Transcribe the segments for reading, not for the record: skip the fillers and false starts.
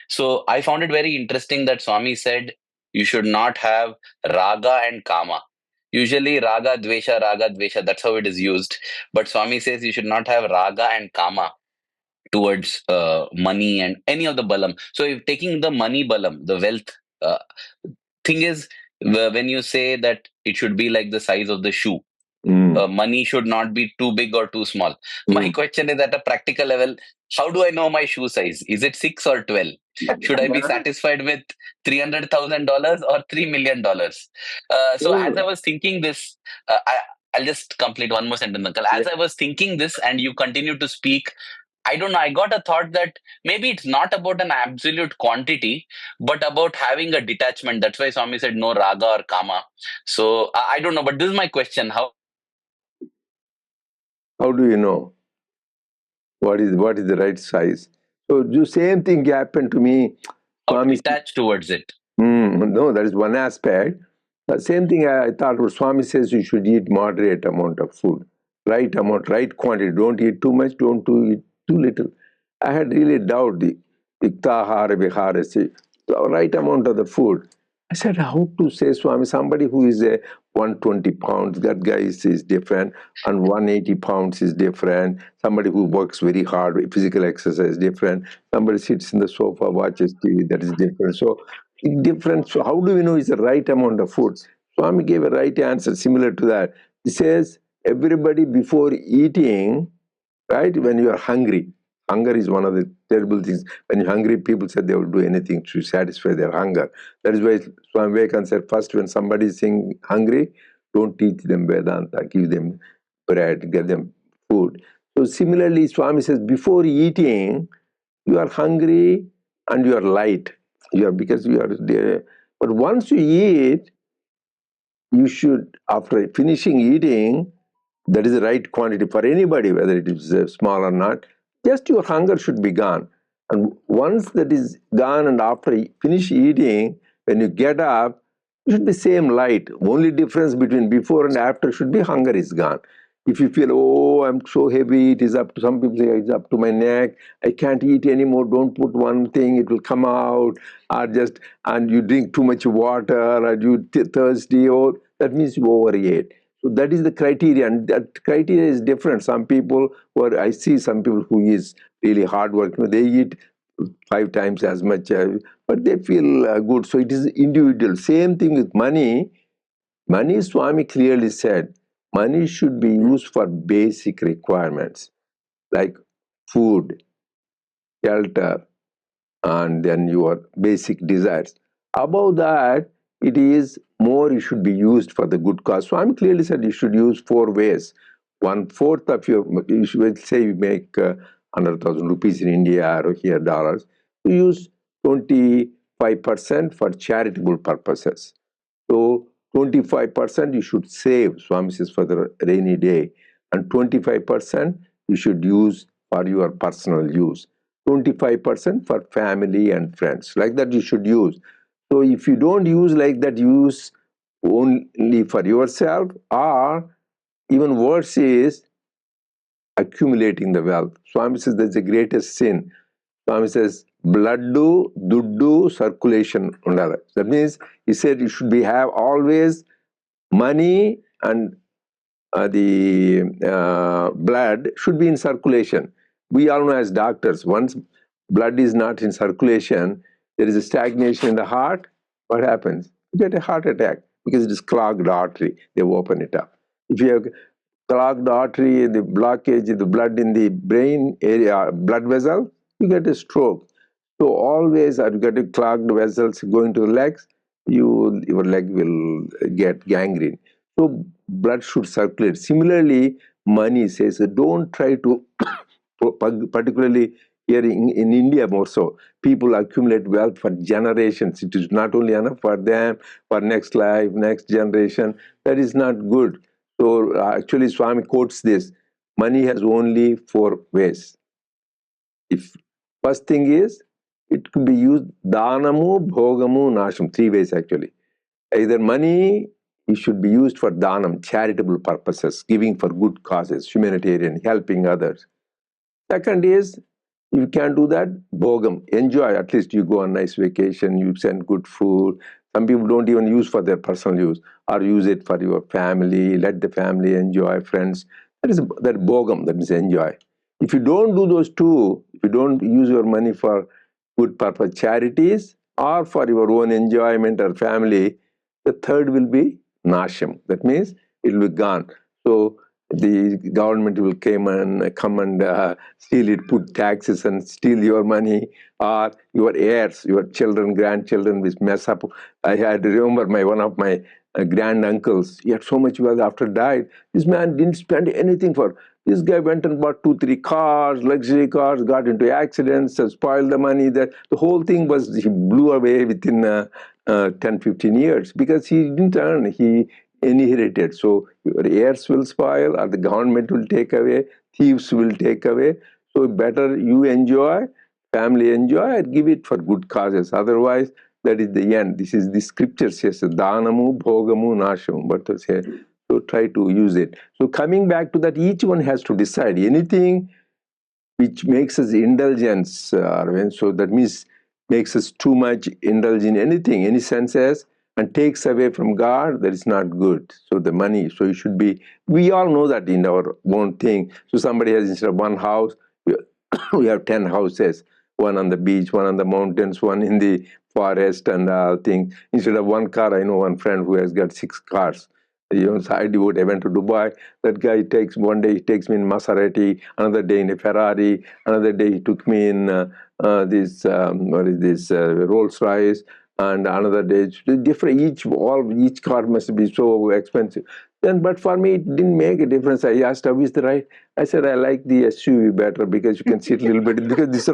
So I found it very interesting that Swami said you should not have raga and kama. Usually raga, dvesha, that's how it is used. But Swami says you should not have raga and kama towards money and any of the balam. So if taking the money balam, the wealth uh, thing is, when you say that it should be like the size of the shoe, Mm. money should not be too big or too small. My Mm. question is, at a practical level, how do I know my shoe size? Is it 6 or 12? Should I be satisfied with $300,000 or $3 million? So as I Oh, was thinking this, I'll just complete one more sentence, Uncle. yeah. As I was thinking this and you continue to speak, I don't know, I got a thought that maybe it's not about an absolute quantity, but about having a detachment. That's why Swami said no raga or kama. So I don't know, but this is my question. How How do you know what is the right size? So the same thing happened to me. to Swami, detach towards it? no, that is one aspect. The same thing I thought. Swami says you should eat moderate amount of food, right amount, right quantity. Don't eat too much. Don't eat too little. I had really doubt the iktahara vihara, the right amount of the food. I said, how to say, Swami? Somebody who is a 120 pounds, that guy is different, and 180 pounds is different. Somebody who works very hard, physical exercise is different. Somebody sits in the sofa, watches TV, that is different. So different. So how do we know it's the right amount of food? Swami gave a right answer similar to that. He says, everybody before eating, right, when you are hungry, hunger is one of the terrible things. When you're hungry, people said they will do anything to satisfy their hunger. That is why Swami Vivekananda said, first, when somebody is saying hungry, don't teach them Vedanta, give them bread, get them food. So similarly, Swami says, before eating, you are hungry and you are light. You are, because you are there. But once you eat, you should, after finishing eating, that is the right quantity for anybody, whether it is small or not, just your hunger should be gone. And once that is gone, and after you finish eating, when you get up, it should be same light. Only difference between before and after should be hunger is gone. If you feel, oh, I'm so heavy, it is up to, some people say it's up to my neck, I can't eat anymore, don't put one thing, it will come out, or just, and you drink too much water, or you thirsty, or that means you overate. So that is the criteria, and that criteria is different. Some people, or I see some people who is really hard working, they eat 5 times as much, but they feel good. So it is individual. Same thing with money. Money, Swami clearly said, money should be used for basic requirements like food, shelter, and then your basic desires. Above that, it is more, it should be used for the good cause. So I'm clearly said you should use 4 ways. 1/4 of your, you should, let's say you make 100,000 rupees in India or here dollars, you use 25% for charitable purposes. So 25% you should save, Swami says, for the rainy day, and 25% you should use for your personal use. 25% for family and friends. Like that you should use. So if you don't use like that, use only for yourself, or even worse is accumulating the wealth. Swami says that's the greatest sin. Swami says, blooddu, duddu, circulation. That means he said you should be have always money, and the blood should be in circulation. We all know as doctors, once blood is not in circulation, there is a stagnation in the heart. What happens? You get a heart attack because it is clogged artery. They open it up. If you have clogged artery, the blockage, the blood in the brain area, blood vessel, you get a stroke. So always, you get a clogged vessels going to the legs, your leg will get gangrene. So blood should circulate. Similarly, money says don't try to, particularly here in India more so, people accumulate wealth for generations. It is not only enough for them, for next life, next generation. That is not good. So actually, Swami quotes this: money has only 4 ways. If first thing is, it could be used danamu, bhogamu, nasham. 3 ways actually. Either money, it should be used for dhanam, charitable purposes, giving for good causes, humanitarian, helping others. Second is, If you can't do that, bogum, enjoy. At least you go on nice vacation, you send good food. Some people don't even use for their personal use, or use it for your family. Let the family enjoy, friends. That is that bogum, that is enjoy. If you don't do those two, if you don't use your money for good purpose, charities, or for your own enjoyment or family, the third will be nasham. That means it will be gone. So the government will come and steal it, put taxes and steal your money, or your heirs, your children, grandchildren will mess up. I had remember my one of my grand uncles. He had so much wealth after died. This man didn't spend anything for. This guy went and bought two, three cars, luxury cars, got into accidents, spoiled the money. That the whole thing was he blew away within 10, 15 years because he didn't earn. He inherited. So your heirs will spoil, or the government will take away, thieves will take away. So better you enjoy, family enjoy, and give it for good causes. Otherwise, that is the end. This is the scripture says, Danamu, Bhogamu, Nashamu. But to say, so try to use it. So coming back to that, each one has to decide anything which makes us indulgence, so that means makes us too much indulge in anything, any senses, and takes away from God, that is not good. So the money, so it should be, we all know that in our own thing. So somebody has, instead of one house, we, we have 10 houses, one on the beach, one on the mountains, one in the forest and thing. Instead of one car, I know one friend who has got 6 cars. Side devote. I went to Dubai. That guy takes one day he takes me in Maserati, another day in a Ferrari, another day he took me in this what is this Rolls Royce, and another day it's different. Each car must be so expensive. Then, but for me, it didn't make a difference. I asked, "How is the right?" I said, "I like the SUV better because you can sit a little bit because these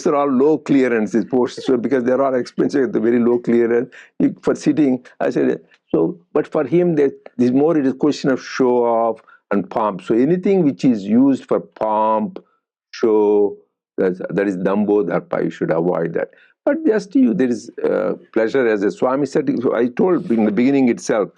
are all low clearance. These Porsche, so because they're all expensive at the very low clearance for sitting." I said, so, but for him, this more it is a question of show off and pomp. So anything which is used for pomp, show, that is dambo dharpa. You should avoid that. But just you, there is pleasure, as a Swami said. I told in the beginning itself,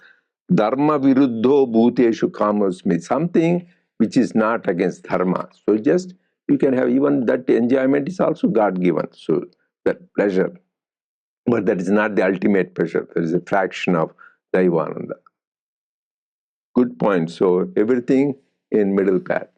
dharma viruddho bhuteshu kamasmi. Something which is not against dharma. So just you can have even that enjoyment is also God given. So that pleasure. But that is not the ultimate pleasure. There is a fraction of Daivananda. Good point. So everything in middle path.